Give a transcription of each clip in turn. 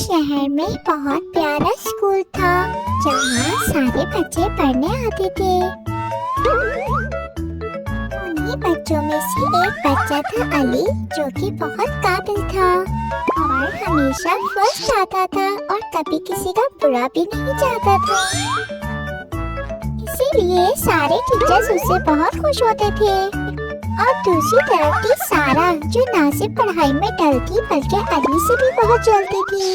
शहर में बहुत प्यारा स्कूल था जहाँ सारे बच्चे पढ़ने आते थे। उन्हीं बच्चों में से एक बच्चा था अली, जो कि बहुत काबिल था और हमेशा फर्स्ट आता था और कभी किसी का बुरा भी नहीं चाहता था। इसीलिए सारे टीचर्स उससे बहुत खुश होते थे। और दूसरी तरफ थी सारा, जो ना सिर्फ पढ़ाई में टलती बल्कि अली से भी बहुत जलती थी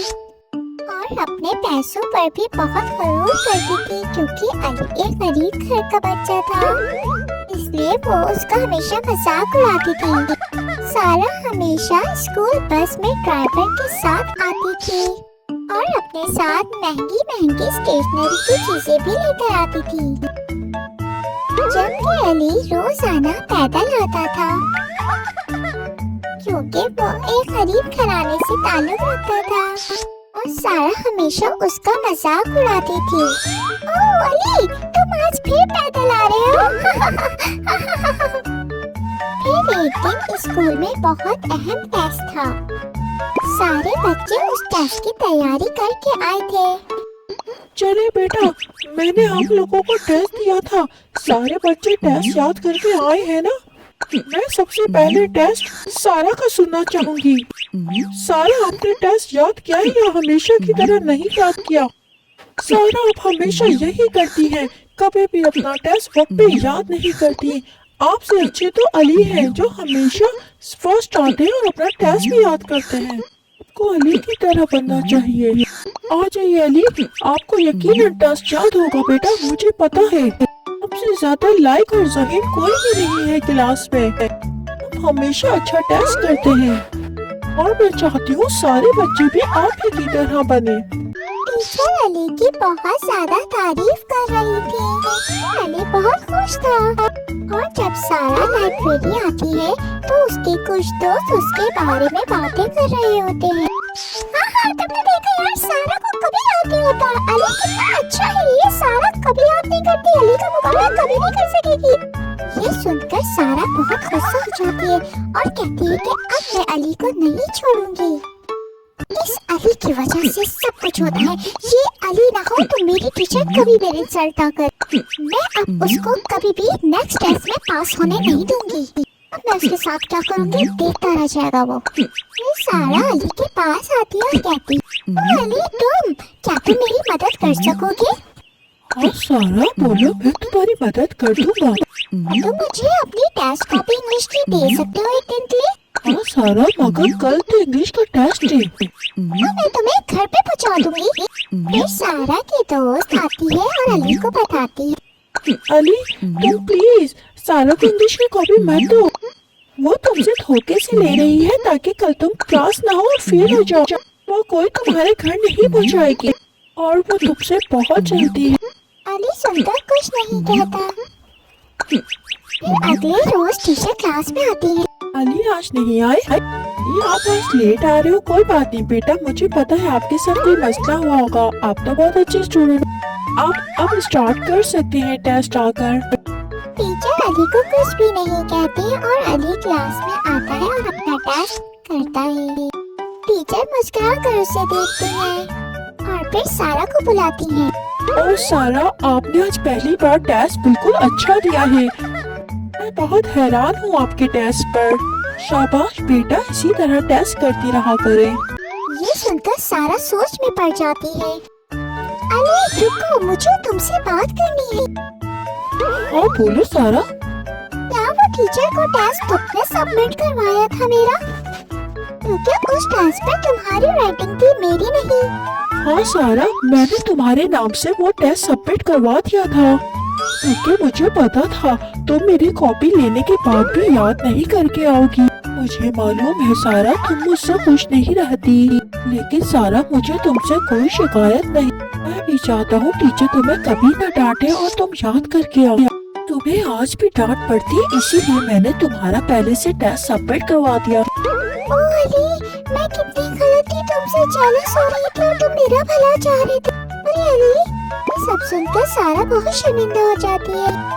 और अपने पैसों पर भी बहुत गरूर करती थी, क्योंकि अली एक गरीब घर का बच्चा था, इसलिए वो उसका हमेशा मजाक उड़ाती थी। सारा हमेशा स्कूल बस में ड्राइवर के साथ आती थी और अपने साथ महंगी महंगी स्टेशनरी की चीजें भी लेकर आती थी, जबकि अली रोजाना पैदल आता था, क्योंकि वो एक गरीब घराने से ताल्लुक रखता था और सारा हमेशा उसका मजाक उड़ाती थी। ओह अली, तुम आज फिर पैदल आ रहे हो। फिर एक दिन स्कूल में बहुत अहम टेस्ट था। सारे बच्चे उस टेस्ट की तैयारी करके आए थे। चले बेटा, मैंने आप लोगों को टेस्ट दिया था। सारे बच्चे टेस्ट याद करके आए हैं ना? मैं सबसे पहले टेस्ट सारा का सुनना चाहूंगी। सारा, आपने टेस्ट याद किया या हमेशा की तरह नहीं याद किया? सारा, आप हमेशा यही करती हैं, कभी भी अपना टेस्ट वक्त पे याद नहीं करती। आपसे अच्छे तो अली हैं, जो हमेशा फर्स्ट आते हैं और अपना टेस्ट भी याद करते हैं। आपको अली की तरह बनना चाहिए। आ जाइए अली, आपको यकीनन टेस्ट याद होगा बेटा, मुझे पता है। सबसे ज्यादा लाइक और जहीन कोई भी नहीं है क्लास में। आप हमेशा अच्छा टेस्ट करते हैं और मैं चाहती हूँ सारे बच्चे भी आप ही की तरह बने। टीचर अली की बहुत ज्यादा तारीफ कर रही थी। अली बहुत खुश था और जब सारा लाइब्रेरी आती है तो उसके कुछ दोस्त उसके बारे में बातें कर रहे होते हैं। हाँ, तुमने देखा यार, सारा को कभी याद नहीं होता। अली कितना अच्छा है, ये सारा कभी याद नहीं करती, अली का मुकाबला कभी नहीं कर सकेगी। ये सुनकर सारा बहुत गुस्सा हो जाती है और कहती है कि अब मैं अली को नहीं छोड़ूंगी। इस अली की वजह से सब कुछ होता है। ये अली ना हो तो मेरी टीचर कभी मेरे इंसल्ट ना कर। मैं अब उसको कभी भी नेक्स्ट टेस्ट में पास होने नहीं दूंगी। अब मैं उसके साथ क्या करूंगी, देखता रह जाएगा वो। फिर सारा अली के पास आती है और कहती, ओ अली, क्या तुम मेरी मदद कर सकोगे? हाँ सारा, बोलो, मैं तुम्हारी मदद कर दूंगा। तो मुझे अपनी टेस्ट कॉपी इंग्लिश की दे सकते हो एक दिन के लिए? हाँ सारा, मगर कल तो इंग्लिश का टेस्ट है। मैं तुम्हें घर पे पहुंचा दूंगी। फिर सारा की दोस्त आती है और अली को बताती है, अली, तुम प्लीज सारा को इंग्लिश की कॉपी मत दो। वो तुमसे धोखे से ले रही है ताकि कल तुम क्लास ना हो और फेल हो जाओ। वो कोई तुम्हारे घर नहीं पहुंचाएगी और वो तुमसे बहुत जलती है। अली सुनकर कुछ नहीं कहता। फिर अगले रोज टीचर क्लास में आती है। अली आज नहीं आए? अली, आप आज लेट आ रहे हो। कोई बात नहीं बेटा, मुझे पता है आपके साथ कोई मसला हुआ होगा। आप तो बहुत अच्छे स्टूडेंट। आप अब स्टार्ट कर सकते हैं टेस्ट आकर। टीचर अली को कुछ भी नहीं कहती और अली क्लास में आता है और अपना टेस्ट करता है। टीचर मुस्कुरा कर उसे देखती है और फिर सारा को बुलाती है। और सारा, आपने आज पहली बार टेस्ट बिल्कुल अच्छा दिया है। मैं बहुत हैरान हूँ आपके टेस्ट पर। शाबाश बेटा, इसी तरह टेस्ट करती रहा करें। ये सुनकर सारा सोच में पड़ जाती है। अली रुको, मुझे तुमसे बात करनी है। हाँ बोलो सारा। क्या वो टीचर को टेस्ट तुमने सबमिट करवाया था मेरा? क्योंकि उस टेस्ट पर तुम्हारी राइटिंग थी, मेरी नहीं। हाँ सारा, मैंने तुम्हारे नाम से वो टेस्ट सबमिट करवा दिया था, क्योंकि मुझे पता था तुम मेरी कॉपी लेने के बाद भी याद नहीं करके आओगी। मुझे मालूम है सारा, तुम मुझसे खुश नहीं रहती, लेकिन सारा, मुझे तुमसे कोई शिकायत नहीं। मैं भी चाहता हूँ टीचर तुम्हें कभी न डांटे और तुम याद करके आओ। तुम्हें आज भी डांट पड़ती है, इसीलिए मैंने तुम्हारा पहले से टेस्ट सबमिट करवा दिया। ओह अली, मैं कितनी गलत थी, तुमसे जेलस हो रही थी और तुम मेरा भला चाह रही थी। अरे अली, ये सब सुनकर सारा बहुत शर्मिंदा हो जाती है।